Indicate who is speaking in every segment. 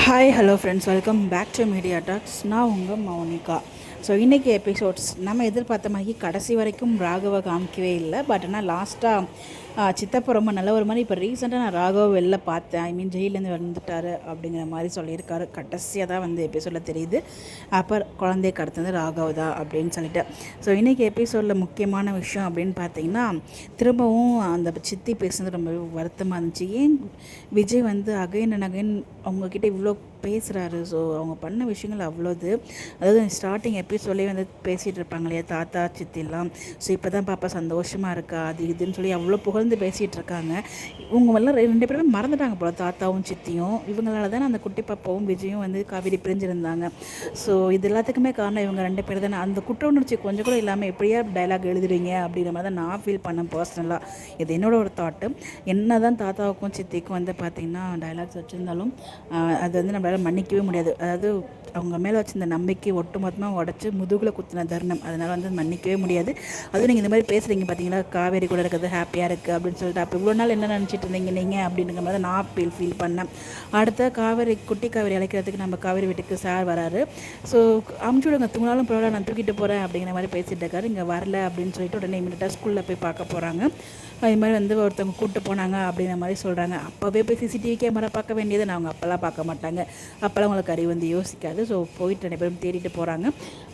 Speaker 1: Hi hello friends, welcome back to Media Talks. நான் உங்கள் Mounika. So இன்றைக்கி எபிசோட்ஸ் நம்ம எதிர்பார்த்த மாதிரி கடைசி வரைக்கும் ராகவ காமிக்கவே இல்லை. பட் ஆனால் லாஸ்ட்டாக சித்தப்பா ரொம்ப நல்ல ஒரு மாதிரி. இப்போ ரீசெண்டாக நான் ராகவ வெளில பார்த்தேன், ஐ மீன் ஜெயிலேருந்து வந்துட்டார் அப்படிங்கிற மாதிரி சொல்லியிருக்காரு. கடைசியாக தான் வந்து எபிசோடில் தெரியுது அப்போ குழந்தைய கடத்தது ராகவ் தான் அப்படின்னு சொல்லிட்டு. ஸோ இன்றைக்கி எபிசோடில் முக்கியமான விஷயம் அப்படின்னு பார்த்தீங்கன்னா, திரும்பவும் அந்த சித்தி பேசுனது ரொம்ப வருத்தமாக இருந்துச்சு. ஏன் விஜய் வந்து அகைன் அண்ட் அகைன் அவங்கக்கிட்ட இவ்வளோ பேசுகிறாரு. ஸோ அவங்க பண்ண விஷயங்கள் அவ்வளோது. அதாவது ஸ்டார்டிங் எபிசோட்லேயே வந்து பேசிகிட்டு இருப்பாங்க இல்லையா, தாத்தா சித்திலாம். ஸோ இப்போ தான் பாப்பா சந்தோஷமாக இருக்கா அது இதுன்னு சொல்லி அவ்வளோ புகழ்ந்து பேசிகிட்டு இருக்காங்க. இவங்க எல்லாம் ரெண்டு பேருமே மறந்துட்டாங்க போல, தாத்தாவும் சித்தியும். இவங்களால தானே அந்த குட்டி பாப்பாவும் விஜயும் வந்து காவேரி பிரிஞ்சிருந்தாங்க. ஸோ இது எல்லாத்துக்குமே காரணம் இவங்க ரெண்டு பேர் தானே. அந்த குற்ற உணர்ச்சி கொஞ்சம் கூட இல்லாமல் எப்படியா டைலாக் எழுதுறீங்க அப்படிங்கிற மாதிரி தான் நான் ஃபீல் பண்ணேன் பர்சனலாக. இது என்னோட ஒரு தாட்டு. என்ன தான் தாத்தாவுக்கும் சித்திக்கும் வந்து பார்த்திங்கன்னா டைலாக்ஸ் வச்சுருந்தாலும் அது வந்து நம்மளால் மன்னிக்கவே முடியாது. அதாவது அவங்க மேலே வச்சிருந்த நம்பிக்கை ஒட்டு மொத்தமாக உடச்சி முதுகில் குத்தின தருணம். அதனால் வந்து மன்னிக்கவே முடியாது. அதுவும் நீங்கள் இந்த மாதிரி பேசுகிறீங்க பார்த்தீங்களா, காவேரி கூட இருக்கிறது ஹாப்பியாக இருக்குது அப்படின்னு சொல்லிட்டு. அப்போ இவ்வளோ நாள் என்ன நினச்சிட்டு இருந்தீங்க நீங்கள் அப்படிங்கிற மாதிரி நான் ஃபீல் பண்ணேன். அடுத்த குட்டி காவேரி அழைக்கிறதுக்கு நம்ம காவேரி வீட்டுக்கு சார் வராரு. ஸோ அமுச்சு விடுங்க, தூங்கினாலும் பரவாயில்ல, நான் தூக்கிட்டு போகிறேன் அப்படிங்கிற மாதிரி பேசிகிட்டு இருக்காரு. இங்கே வரல அப்படின்னு சொல்லிட்டு உடனே இமீடியட்டாக ஸ்கூலில் போய் பார்க்க போகிறாங்க. அது மாதிரி வந்து ஒருத்தவங்க கூப்பிட்டு போனாங்க அப்படிங்கிற மாதிரி சொல்கிறாங்க. அப்போவே போய் சிசிடிவி கேமரா பார்க்க வேண்டியது, நான் அவங்க அப்போல்லாம் பார்க்க மாட்டாங்க. அப்போல்லாம் அவங்களுக்கு அறிவு வந்து யோசிக்காது. ஸோ போயிட்டு ரெண்டு பேரும் தேடிட்டு போகிறாங்க.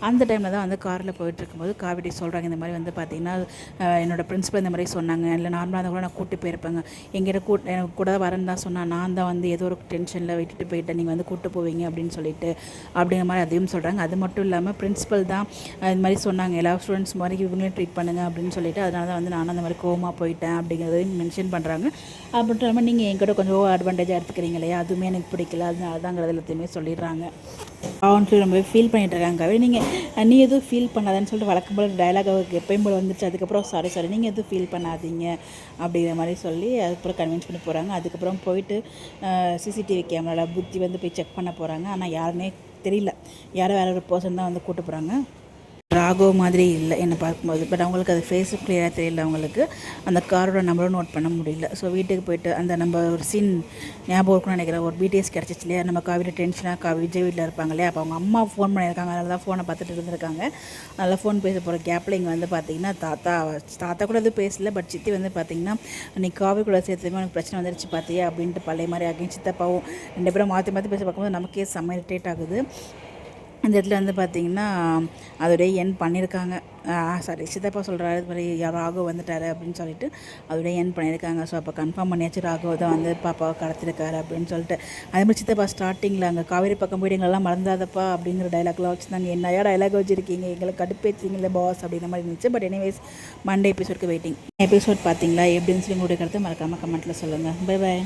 Speaker 1: அந்த டைமில் தான் வந்து காரில் போயிட்டு இருக்கும்போது காவேரி சொல்கிறாங்க, இந்த மாதிரி வந்து பார்த்திங்கன்னா என்னோடய பிரின்சிபல் இந்த மாதிரி சொன்னாங்க, இல்லை நார்மலாக இருந்தால் கூட நான் கூப்பிட்டு போயிருப்பேங்க, எங்கிட்ட எனக்கு கூட வரேன்னு தான் சொன்னால், நான் தான் வந்து ஏதோ ஒரு டென்ஷனில் விட்டுட்டு போயிட்டேன், நீங்கள் வந்து கூப்பிட்டு போவீங்க அப்படின்னு சொல்லிட்டு அப்படிங்கிற மாதிரி அதையும் சொல்கிறாங்க. அது மட்டும் இல்லாமல் பிரின்சிபல் தான் இது மாதிரி சொன்னாங்க, எல்லா ஸ்டூடெண்ட்ஸ் மாதிரி இவங்களையும் ட்ரீட் பண்ணுங்கள் அப்படின்னு சொல்லிட்டு, அதனால தான் வந்து நானும் அந்த மாதிரி கோவமாக போயிட்டேன் அப்படிங்கிறதையும் மென்ஷன் பண்ணுறாங்க. அது மட்டும் இல்லாமல் நீங்கள் என்கிட்ட கொஞ்சம் அட்வான்டேஜாக எடுத்துக்கிறீங்க இல்லையா, அதுவுமே எனக்கு பிடிக்கல, அதனால தாங்கிறது எல்லாத்தையுமே சொல்லிடுறாங்க. அவன் சொல்லி ரொம்ப ஃபீல் பண்ணிகிட்டு இருக்காங்க. நீ எதுவும் ஃபீல் பண்ணாதான்னு சொல்லிட்டு வழக்கம் போல் டைலாக் அவருக்கு எப்பயும் போல் வந்துச்சு. அதுக்கப்புறம் சாரி நீங்கள் எதுவும் ஃபீல் பண்ணாதீங்க அப்படிங்கிற மாதிரி சொல்லி அதுக்கப்புறம் கன்வின்ஸ் பண்ணி போகிறாங்க. அதுக்கப்புறம் போயிட்டு சிசிடிவி கேமராவில் புத்தி வந்து போய் செக் பண்ண போகிறாங்க. ஆனால் யாருன்னே தெரியல, யாரோ வேற ஒரு பர்சன் தான் வந்து கூப்பிட்டு போகிறாங்க. ராகவ் மாதிரி இல்லை என்னை பார்க்கும்போது. பட் அவங்களுக்கு அது ஃபேஸு கிளியராக தெரியல. அவங்களுக்கு அந்த காரோட நம்பரும் நோட் பண்ண முடியல. ஸோ வீட்டுக்கு போயிட்டு அந்த நம்ம ஒரு சீன் ஞாபகம் இருக்குன்னு நினைக்கிறேன். ஒரு பிடிஎஸ் கிடச்சிச்சு இல்லையா, நம்ம காவிரி டென்ஷனாக விஜய் வீட்டில் இருப்பாங்க இல்லையா, அப்போ அவங்க அம்மா ஃபோன் பண்ணியிருக்காங்க. அதனால தான் ஃபோனை பார்த்துட்டு இருந்திருக்காங்க. அதனால் ஃபோன் பேச போகிற கேப்பில் இங்கே வந்து பார்த்திங்கன்னா தாத்தா கூட எதுவும் பேசல. பட் சித்தி வந்து பார்த்திங்கன்னா, நீ காவி கூட சேர்த்துமே எனக்கு பிரச்சனை வந்துருச்சு பார்த்தியா அப்படின்ட்டு பழைய மாதிரி ஆகியும். சித்தப்பாவும் ரெண்டு பேரும் மாற்றி மாற்றி பேச பார்க்கும்போது நமக்கே செம்ம இரிட்டேட் ஆகுது. அந்த இடத்துல வந்து பார்த்திங்கன்னா அதோடைய என் பண்ணியிருக்காங்க. சித்தப்பா சொல்கிறாரு இது மாதிரி ராகவ் வந்துட்டார் அப்படின்னு சொல்லிட்டு அதோடைய என் பண்ணியிருக்காங்க. ஸோ அப்போ கன்ஃபார்ம் பண்ணியாச்சு ராகவ் தான் வந்து பாப்பாவை கடத்திருக்காரு அப்படின்னு சொல்லிட்டு. அதே மாதிரி சித்தப்பா ஸ்டார்டிங்கில் அங்கே காவேரி பக்கம் போய்ட்டு எங்களெல்லாம் மறந்தாதப்பா அப்படிங்கிற டைலாக்லாம் வச்சுருந்தாங்க. என்னையா டைலாக் வச்சுருக்கீங்க, எங்களை கடுப்பேற்றிங்களே பாஸ் அப்படிங்கிற மாதிரி இருந்துச்சு. பட் எனிவேஸ் மண்டே எபிசோடுக்கு வெயிட்டிங். எபிசோட் பார்த்தீங்களா எப்படின்னு சொல்லி உங்களுடைய கருத்தை மறக்காமல் கமெண்ட்டில் சொல்லுங்கள். பை பாய்.